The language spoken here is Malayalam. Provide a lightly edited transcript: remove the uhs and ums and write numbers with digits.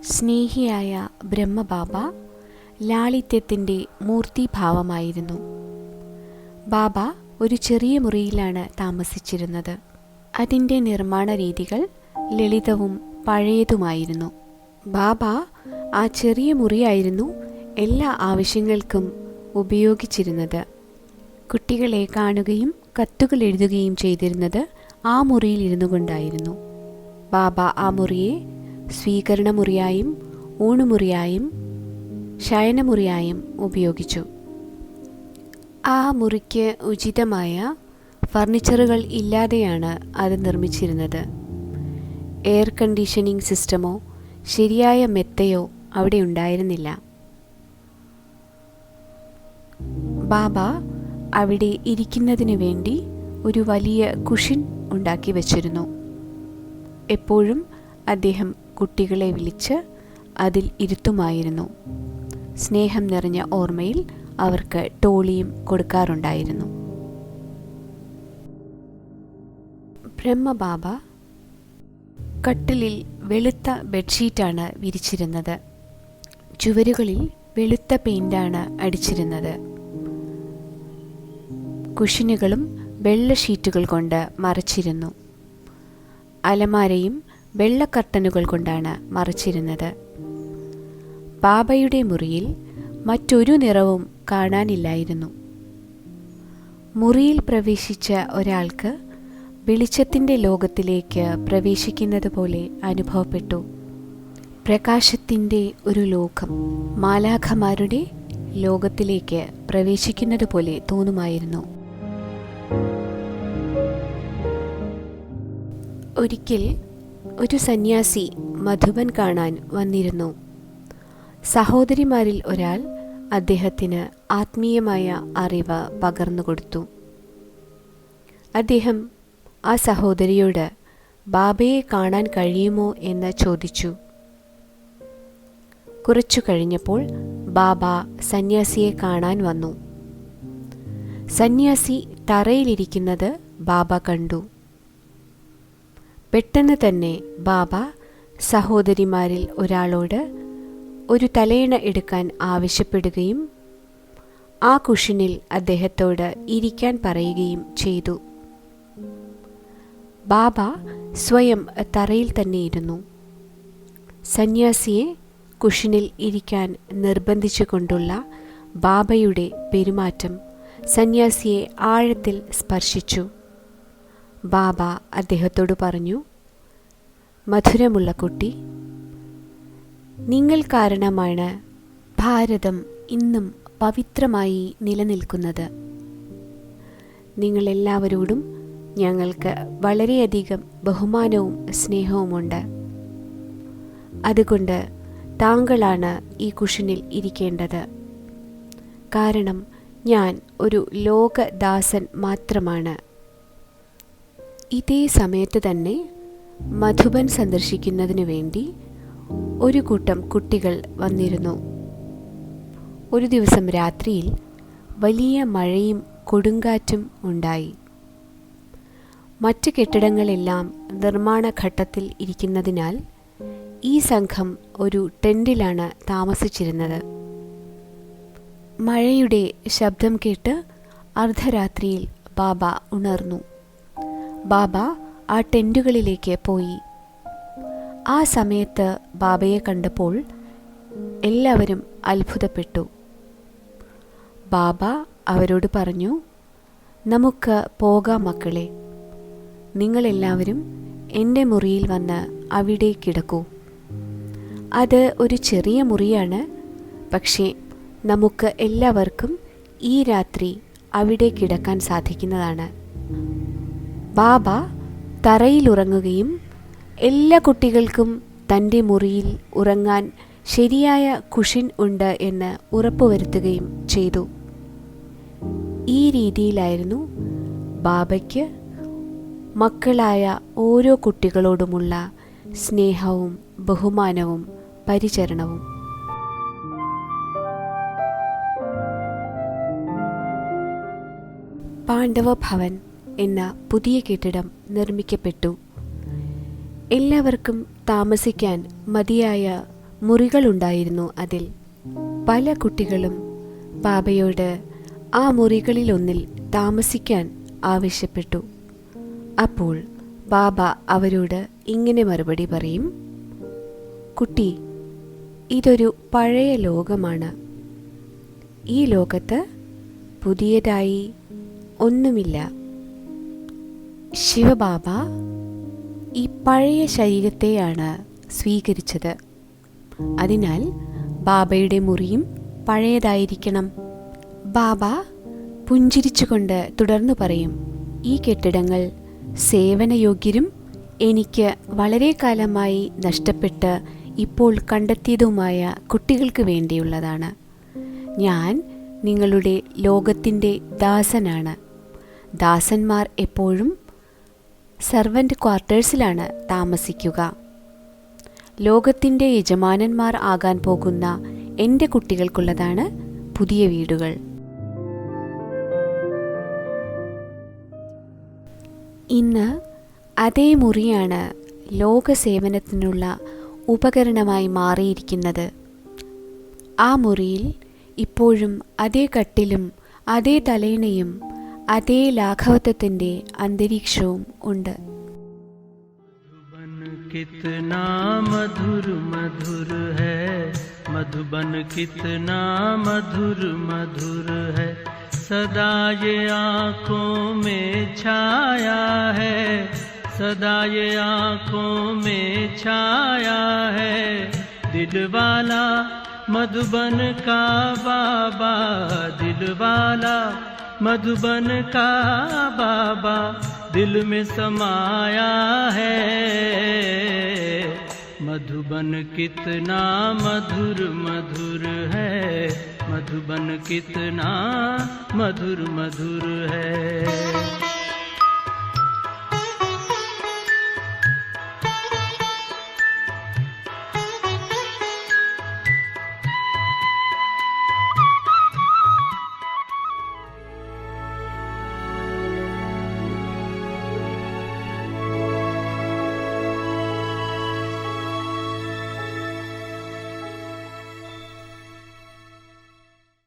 സ്നേഹിയായ ബ്രഹ്മബാബ ലാളിത്യത്തിൻ്റെ മൂർത്തിഭാവമായിരുന്നു. ബാബ ഒരു ചെറിയ മുറിയിലാണ് താമസിച്ചിരുന്നത്. അതിൻ്റെ നിർമ്മാണ രീതികൾ ലളിതവും പഴയതുമായിരുന്നു. ബാബ ആ ചെറിയ മുറിയായിരുന്നു എല്ലാ ആവശ്യങ്ങൾക്കും ഉപയോഗിച്ചിരുന്നത്. കുട്ടികളെ കാണുകയും കത്തുകൾ എഴുതുകയും ചെയ്തിരുന്നത് ആ മുറിയിൽ ഇരുന്നു കൊണ്ടായിരുന്നു. ബാബ ആ മുറിയെ സ്വീകരണമുറിയായും ഊണുമുറിയായും ശയനമുറിയായും ഉപയോഗിച്ചു. ആ മുറിക്ക് ഉചിതമായ ഫർണിച്ചറുകൾ ഇല്ലാതെയാണ് അത് നിർമ്മിച്ചിരുന്നത്. എയർ കണ്ടീഷനിങ് സിസ്റ്റമോ ശരിയായ മെത്തയോ അവിടെ ഉണ്ടായിരുന്നില്ല. ബാബ അവിടെ ഇരിക്കുന്നതിന് വേണ്ടി ഒരു വലിയ കുഷൻ ഉണ്ടാക്കി വച്ചിരുന്നു. എപ്പോഴും അദ്ദേഹം കുട്ടികളെ വിളിച്ച് അതിൽ ഇരുത്തുമായിരുന്നു. സ്നേഹം നിറഞ്ഞ ഓർമ്മയിൽ അവർക്ക് ടോളിയും കൊടുക്കാറുണ്ടായിരുന്നു. ബ്രഹ്മബാബ കട്ടിലിൽ വെളുത്ത ബെഡ്ഷീറ്റാണ് വിരിച്ചിരുന്നത്. ചുവരുകളിൽ വെളുത്ത പെയിന്റാണ് അടിച്ചിരുന്നത്. കുഷനുകളും വെള്ള ഷീറ്റുകൾ കൊണ്ട് മറച്ചിരുന്നു. അലമാരയും വെള്ള കർട്ടനുകൾ കൊണ്ടാണ് മറച്ചിരുന്നത്. ബാബയുടെ മുറിയിൽ മറ്റൊരു നിറവും കാണാനില്ലായിരുന്നു. മുറിയിൽ പ്രവേശിച്ച ഒരാൾക്ക് വെളിച്ചത്തിൻ്റെ ലോകത്തിലേക്ക് പ്രവേശിക്കുന്നത് പോലെ അനുഭവപ്പെട്ടു. പ്രകാശത്തിൻ്റെ ഒരു ലോകം, മാലാഖമാരുടെ ലോകത്തിലേക്ക് പ്രവേശിക്കുന്നത് പോലെ തോന്നുമായിരുന്നു. ഒരിക്കൽ ഒരു സന്യാസി മധുബൻ കാണാൻ വന്നിരുന്നു. സഹോദരിമാരിൽ ഒരാൾ അദ്ദേഹത്തിന് ആത്മീയമായ അറിവ് പകർന്നു കൊടുത്തു. അദ്ദേഹം ആ സഹോദരിയോട് ബാബയെ കാണാൻ കഴിയുമോ എന്ന് ചോദിച്ചു. കുറച്ചു കഴിഞ്ഞപ്പോൾ ബാബ സന്യാസിയെ കാണാൻ വന്നു. സന്യാസി തറയിലിരിക്കുന്നത് ബാബ കണ്ടു. പെട്ടെന്ന് തന്നെ ബാബ സഹോദരിമാരിൽ ഒരാളോട് ഒരു തലയിണ എടുക്കാൻ ആവശ്യപ്പെടുകയും ആ കുഷനിൽ അദ്ദേഹത്തോട് ഇരിക്കാൻ പറയുകയും ചെയ്തു. ബാബ സ്വയം തറയിൽ തന്നെ ഇരുന്നു. സന്യാസിയെ കുഷനിൽ ഇരിക്കാൻ നിർബന്ധിച്ചുകൊണ്ടുള്ള ബാബയുടെ പെരുമാറ്റം സന്യാസിയെ ആഴത്തിൽ സ്പർശിച്ചു. ബാബ അദ്ദേഹത്തോട് പറഞ്ഞു, മധുരമുള്ള കുട്ടി, നിങ്ങൾ കാരണമാണ് ഭാരതം ഇന്നും പവിത്രമായി നിലനിൽക്കുന്നത്. നിങ്ങളെല്ലാവരോടും ഞങ്ങൾക്ക് വളരെയധികം ബഹുമാനവും സ്നേഹവുമുണ്ട്. അതുകൊണ്ട് താങ്കളാണ് ഈ കുഷനിൽ ഇരിക്കേണ്ടത്. കാരണം ഞാൻ ഒരു ലോകദാസൻ മാത്രമാണ്. ഇതേ സമയത്ത് തന്നെ മധുബൻ സന്ദർശിക്കുന്നതിനു വേണ്ടി ഒരു കൂട്ടം കുട്ടികൾ വന്നിരുന്നു. ഒരു ദിവസം രാത്രിയിൽ വലിയ മഴയും കൊടുങ്കാറ്റും ഉണ്ടായി. മറ്റ് കെട്ടിടങ്ങളെല്ലാം നിർമ്മാണ ഘട്ടത്തിൽ ഇരിക്കുന്നതിനാൽ ഈ സംഘം ഒരു ടെന്റിലാണ് താമസിച്ചിരുന്നത്. മഴയുടെ ശബ്ദം കേട്ട് അർദ്ധരാത്രിയിൽ ബാബ ഉണർന്നു. ബാബ ആ ടെന്റുകളിലേക്ക് പോയി. ആ സമയത്ത് ബാബയെ കണ്ടപ്പോൾ എല്ലാവരും അത്ഭുതപ്പെട്ടു. ബാബ അവരോട് പറഞ്ഞു, നമുക്ക് പോകാം മക്കളെ. നിങ്ങളെല്ലാവരും എൻ്റെ മുറിയിൽ വന്ന് അവിടെ കിടക്കൂ. അത് ഒരു ചെറിയ മുറിയാണ്, പക്ഷേ നമുക്ക് എല്ലാവർക്കും ഈ രാത്രി അവിടെ കിടക്കാൻ സാധിക്കുന്നതാണ്. ബാബ തറയിലുറങ്ങുകയും എല്ലാ കുട്ടികൾക്കും തൻ്റെ മുറിയിൽ ഉറങ്ങാൻ ശരിയായ കുഷൻ ഉണ്ട് എന്ന് ഉറപ്പുവരുത്തുകയും ചെയ്തു. ഈ രീതിയിലായിരുന്നു ബാബയ്ക്ക് മക്കളായ ഓരോ കുട്ടികളോടുമുള്ള സ്നേഹവും ബഹുമാനവും പരിചരണവും. പാണ്ഡവ ഭവൻ എന്ന പുതിയ കെട്ടിടം നിർമ്മിക്കപ്പെട്ടു. എല്ലാവർക്കും താമസിക്കാൻ മതിയായ മുറികളുണ്ടായിരുന്നു. അതിൽ പല കുട്ടികളും ബാബയോട് ആ മുറികളിലൊന്നിൽ താമസിക്കാൻ ആവശ്യപ്പെട്ടു. അപ്പോൾ ബാബ അവരോട് ഇങ്ങനെ മറുപടി പറയും: കുട്ടി, ഇതൊരു പഴയ ലോകമാണ്. ഈ ലോകത്ത് പുതിയതായി ഒന്നുമില്ല. ശിവബാബ ഈ പഴയ ശരീരത്തെയാണ് സ്വീകരിച്ചത്. അതിനാൽ ബാബയുടെ മുറിയും പഴയതായിരിക്കണം. ബാബ പുഞ്ചിരിച്ചുകൊണ്ട് തുടർന്നു പറയും: ഈ കെട്ടിടങ്ങൾ സേവനയോഗ്യരും എനിക്ക് വളരെ കാലമായി നഷ്ടപ്പെട്ട് ഇപ്പോൾ കണ്ടെത്തിയതുമായ കുട്ടികൾക്ക് വേണ്ടിയുള്ളതാണ്. ഞാൻ നിങ്ങളുടെ ലോകത്തിൻ്റെ ദാസനാണ്. ദാസന്മാർ എപ്പോഴും സർവൻ്റ് ക്വാർട്ടേഴ്സിലാണ് താമസിക്കുക. ലോകത്തിൻ്റെ യജമാനന്മാർ ആകാൻ പോകുന്ന എൻ്റെ കുട്ടികൾക്കുള്ളതാണ് പുതിയ വീടുകൾ. ഇന്ന് അതേ മുറിയാണ് ലോകസേവനത്തിനുള്ള ഉപകരണമായി മാറിയിരിക്കുന്നത്. ആ മുറിയിൽ ഇപ്പോഴും അതേ കട്ടിലും അതേ തലയിണയും അതേ ലാഘവത്വത്തിൻ്റെ അന്തരീക്ഷവും ഉണ്ട്. कितना मधुर मधुर है, मधुबन कितना मधुर मधुर है, सदा ये आँखों में छाया है, सदा ये आँखों में छाया है, दिलवाला मधुबन का बाबा, दिलवाला मधुबन का बाबा दिल में समाया है। मधुबन कितना मधुर मधुर है, मधुबन कितना मधुर मधुर है।